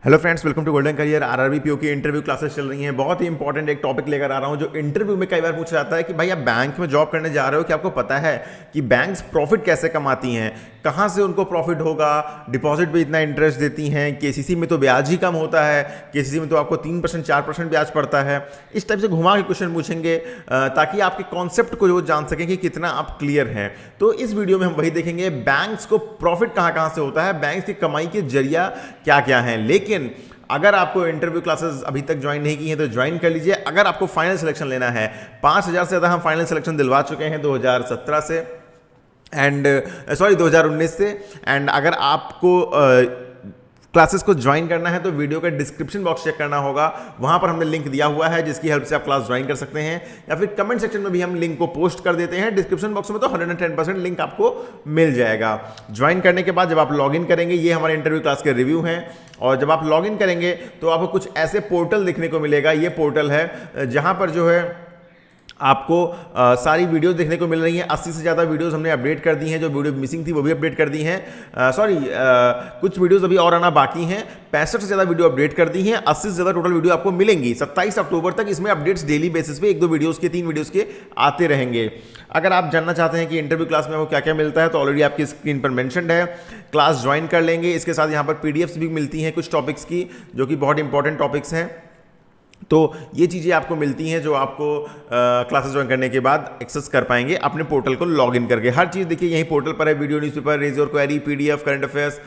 Hello friends, welcome to golden career. RRB PO की interview classes चल रही हैं। बहुत ही इंपॉर्टेंट एक टॉपिक लेकर आ रहा हूं जो इंटरव्यू में कई बार पूछा जाता है कि भाई आप बैंक में जॉब करने जा रहे हो, कि आपको पता है कि बैंक्स प्रॉफिट कैसे कमाती हैं, कहां से उनको प्रॉफिट होगा, डिपॉजिट पे इतना इंटरेस्ट देती हैं, केसीसी में तो ब्याज ही कम होता है, केसीसी में तो आपको 3% 4% ब्याज पड़ता है। इस टाइप से घुमा के क्वेश्चन पूछेंगे ताकि आपके कॉन्सेप्ट को जो जान सकें कि कितना आप क्लियर हैं। तो इस वीडियो में हम वही देखेंगे, बैंक्स को प्रॉफिट कहां कहां से होता है, बैंक्स की कमाई के जरिया क्या क्या है। लेकिन अगर आपको इंटरव्यू क्लासेस अभी तक ज्वाइन नहीं की हैं तो ज्वाइन कर लीजिए। अगर आपको फाइनल सिलेक्शन लेना है, 5,000 से ज़्यादा हम फाइनल सिलेक्शन दिलवा चुके हैं 2017 से एंड 2019 से। एंड अगर आपको क्लासेस को ज्वाइन करना है तो वीडियो का डिस्क्रिप्शन बॉक्स चेक करना होगा, वहां पर हमने लिंक दिया हुआ है जिसकी हेल्प से आप क्लास ज्वाइन कर सकते हैं, या फिर कमेंट सेक्शन में भी हम लिंक को पोस्ट कर देते हैं। डिस्क्रिप्शन बॉक्स में तो 110% लिंक आपको मिल जाएगा। ज्वाइन करने के बाद जब आप लॉगिन करेंगे, ये हमारे इंटरव्यू क्लास के रिव्यू हैं, और जब आप लॉगिन करेंगे तो आपको कुछ ऐसे पोर्टल दिखने को मिलेगा। ये पोर्टल है जहां पर जो है आपको सारी वीडियोस देखने को मिल रही हैं। 80 से ज़्यादा वीडियोस हमने अपडेट कर दी हैं, जो वीडियो मिसिंग थी वो भी अपडेट कर दी हैं। कुछ वीडियोस अभी और आना बाकी हैं। 65 से ज़्यादा वीडियो अपडेट कर दी हैं। 80 से ज़्यादा टोटल वीडियो आपको मिलेंगी। 27 अक्टूबर तक इसमें अपडेट्स डेली बेसिस पे 1-2 वीडियोस के 3 वीडियोस के आते रहेंगे। अगर आप जानना चाहते हैं कि इंटरव्यू क्लास में वो क्या क्या मिलता है तो ऑलरेडी आपकी स्क्रीन पर मेंशन्ड है। क्लास ज्वाइन कर लेंगे। इसके साथ यहाँ पर पीडीएफ्स भी मिलती हैं कुछ टॉपिक्स की, जो कि बहुत इंपॉर्टेंट टॉपिक्स हैं। तो ये चीज़ें आपको मिलती हैं जो आपको क्लासेस ज्वाइन करने के बाद एक्सेस कर पाएंगे अपने पोर्टल को लॉगिन करके। हर चीज़ देखिए यहीं पोर्टल पर है, video, newspaper, raise your query, PDF, current affairs.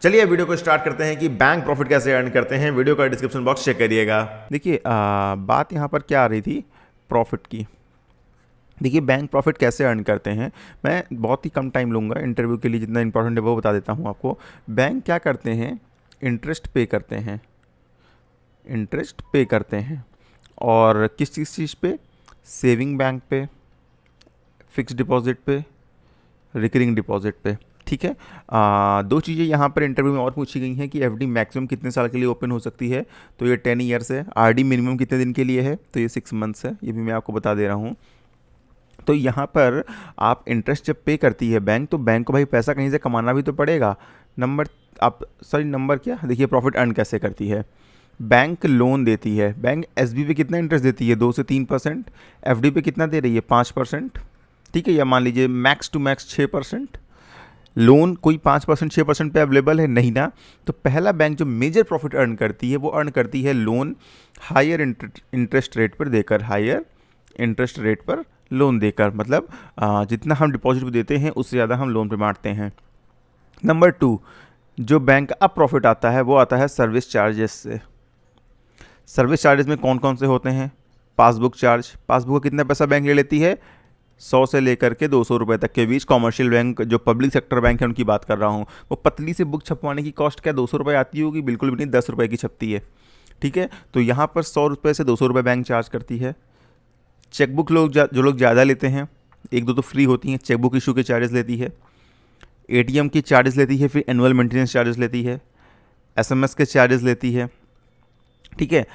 चलिए वीडियो को स्टार्ट करते हैं कि बैंक प्रॉफिट कैसे अर्न करते हैं। वीडियो का डिस्क्रिप्शन बॉक्स चेक करिएगा। देखिए बात यहाँ पर क्या आ रही थी, प्रॉफिट की। देखिए बैंक प्रॉफिट कैसे अर्न करते हैं, मैं बहुत ही कम टाइम लूँगा इंटरव्यू के लिए, जितना इंपॉर्टेंट है वो बता देता हूँ आपको। बैंक क्या करते हैं, इंटरेस्ट पे करते हैं, इंटरेस्ट पे करते हैं। और किस चीज़ पे, सेविंग बैंक पे, फिक्स डिपॉजिट पे, रिकरिंग डिपॉजिट पे। ठीक है। दो चीज़ें यहाँ पर इंटरव्यू में और पूछी गई हैं कि एफडी मैक्सिमम कितने साल के लिए ओपन हो सकती है, तो ये 10 ईयर्स है। आरडी मिनिमम कितने दिन के लिए है, तो ये 6 मंथ्स है। ये भी मैं आपको बता दे रहा हूँ। तो यहाँ पर आप इंटरेस्ट जब पे करती है बैंक, तो बैंक को भाई पैसा कहीं से कमाना भी तो पड़ेगा। नंबर क्या, देखिए प्रॉफिट अर्न कैसे करती है। बैंक लोन देती है, बैंक एसबी पे कितना इंटरेस्ट देती है, 2 से 3%। एफडी पे कितना दे रही है, 5%। ठीक है, या मान लीजिए मैक्स टू मैक्स 6%। लोन कोई 5% 6% पे अवेलेबल है नहीं ना। तो पहला बैंक जो मेजर प्रॉफिट अर्न करती है वो अर्न करती है लोन हायर इंटरेस्ट रेट पर देकर, हायर इंटरेस्ट रेट पर लोन देकर। मतलब जितना हम डिपॉजिट पे देते हैं उससे ज़्यादा हम लोन पे बांटते हैं। नंबर 2, जो बैंक का अब प्रॉफिट आता है वो आता है सर्विस चार्जेस से। सर्विस चार्जेस में कौन कौन से होते हैं, पासबुक चार्ज, पासबुक का कितना पैसा बैंक ले लेती है, 100 से लेकर के 200 रुपये तक के बीच। कॉमर्शियल बैंक, जो पब्लिक सेक्टर बैंक है उनकी बात कर रहा हूँ, वो पतली से बुक छपवाने की कॉस्ट क्या 200 रुपये आती होगी, बिल्कुल भी नहीं, 10 रुपये की छपती है। ठीक है, तो यहाँ पर 100 रुपये से 200 रुपये बैंक चार्ज करती है। चेकबुक जो लोग ज़्यादा लेते हैं, 1-2 तो फ्री होती हैं, चेकबुक इशू के चार्जेस लेती है, एटीएम की चार्जेस लेती है, फिर एनुअल मेंटेनेंस चार्जेस लेती है, एसएमएस के चार्जेस लेती है। ठीक है,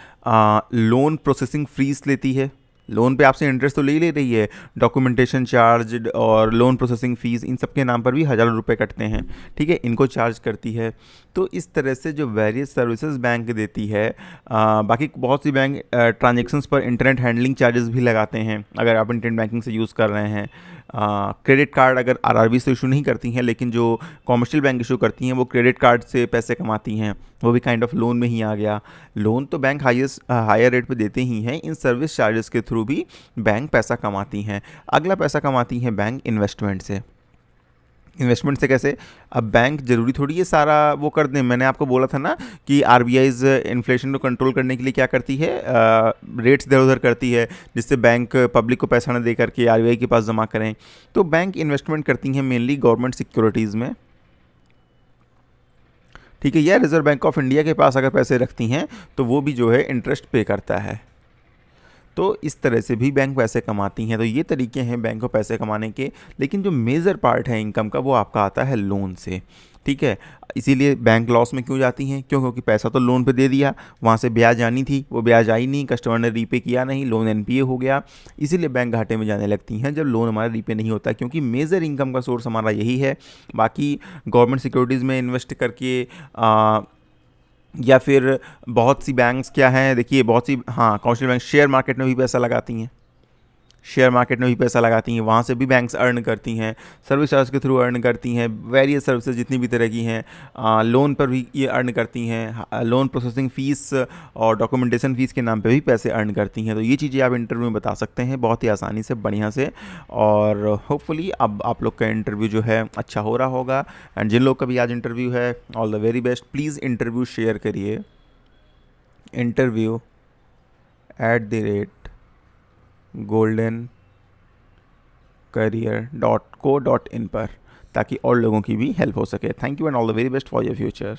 लोन प्रोसेसिंग फीस लेती है। लोन पे आपसे इंटरेस्ट तो ले ही ले रही है, डॉक्यूमेंटेशन चार्ज और लोन प्रोसेसिंग फ़ीस, इन सब के नाम पर भी हज़ारों रुपए कटते हैं। ठीक है, इनको चार्ज करती है। तो इस तरह से जो वेरियस सर्विसेज बैंक देती है। बाकी बहुत सी बैंक ट्रांजेक्शन्स पर इंटरनेट हैंडलिंग चार्जेस भी लगाते हैं अगर आप इंटरनेट बैंकिंग से यूज़ कर रहे हैं। क्रेडिट कार्ड अगर आरआरबी से इशू नहीं करती हैं, लेकिन जो कॉमर्शियल बैंक इशू करती हैं वो क्रेडिट कार्ड से पैसे कमाती हैं, वो भी काइंड ऑफ लोन में ही आ गया। लोन तो बैंक हायर रेट पे देते ही हैं, इन सर्विस चार्जेस के थ्रू भी बैंक पैसा कमाती हैं। अगला पैसा कमाती हैं बैंक इन्वेस्टमेंट से। इन्वेस्टमेंट से कैसे, अब बैंक जरूरी थोड़ी है सारा वो कर दें। मैंने आपको बोला था ना कि आरबीआई इन्फ्लेशन को कंट्रोल करने के लिए क्या करती है, रेट्स इधर उधर करती है, जिससे बैंक पब्लिक को पैसा न दे करके आरबीआई के पास जमा करें। तो बैंक इन्वेस्टमेंट करती हैं मेनली गवर्नमेंट सिक्योरिटीज़ में। ठीक है, या रिजर्व बैंक ऑफ इंडिया के पास अगर पैसे रखती हैं तो वो भी जो है इंटरेस्ट पे करता है। तो इस तरह से भी बैंक पैसे कमाती हैं। तो ये तरीके हैं बैंक को पैसे कमाने के। लेकिन जो मेजर पार्ट है इनकम का वो आपका आता है लोन से। ठीक है, इसीलिए बैंक लॉस में क्यों जाती हैं, क्योंकि पैसा तो लोन पे दे दिया, वहाँ से ब्याज आनी थी, वो ब्याज आई नहीं, कस्टमर ने रीपे किया नहीं, लोन एनपीए हो गया। इसीलिए बैंक घाटे में जाने लगती हैं जब लोन हमारा रीपे नहीं होता, क्योंकि मेजर इनकम का सोर्स हमारा यही है। बाकी गवर्नमेंट सिक्योरिटीज़ में इन्वेस्ट करके या फिर बहुत सी बैंक्स क्या हैं, देखिए बहुत सी, हाँ, कमर्शियल बैंक शेयर मार्केट में भी पैसा लगाती हैं, शेयर मार्केट में भी पैसा लगाती हैं, वहाँ से भी बैंक्स अर्न करती हैं, सर्विस चार्ज के थ्रू अर्न करती हैं, वेरियस सर्विसेज जितनी भी तरह की हैं, लोन पर भी ये अर्न करती हैं, लोन प्रोसेसिंग फ़ीस और डॉक्यूमेंटेशन फ़ीस के नाम पे भी पैसे अर्न करती हैं। तो ये चीज़ें आप इंटरव्यू में बता सकते हैं बहुत ही आसानी से, बढ़िया से, और होपफुली अब आप लोग का इंटरव्यू जो है अच्छा हो रहा होगा। एंड जिन लोग का भी आज इंटरव्यू है, all the very best. Please interview share करिए interview@goldencareer.co.in पर, ताकि और लोगों की भी हेल्प हो सके। Thank you and all the very best for your future.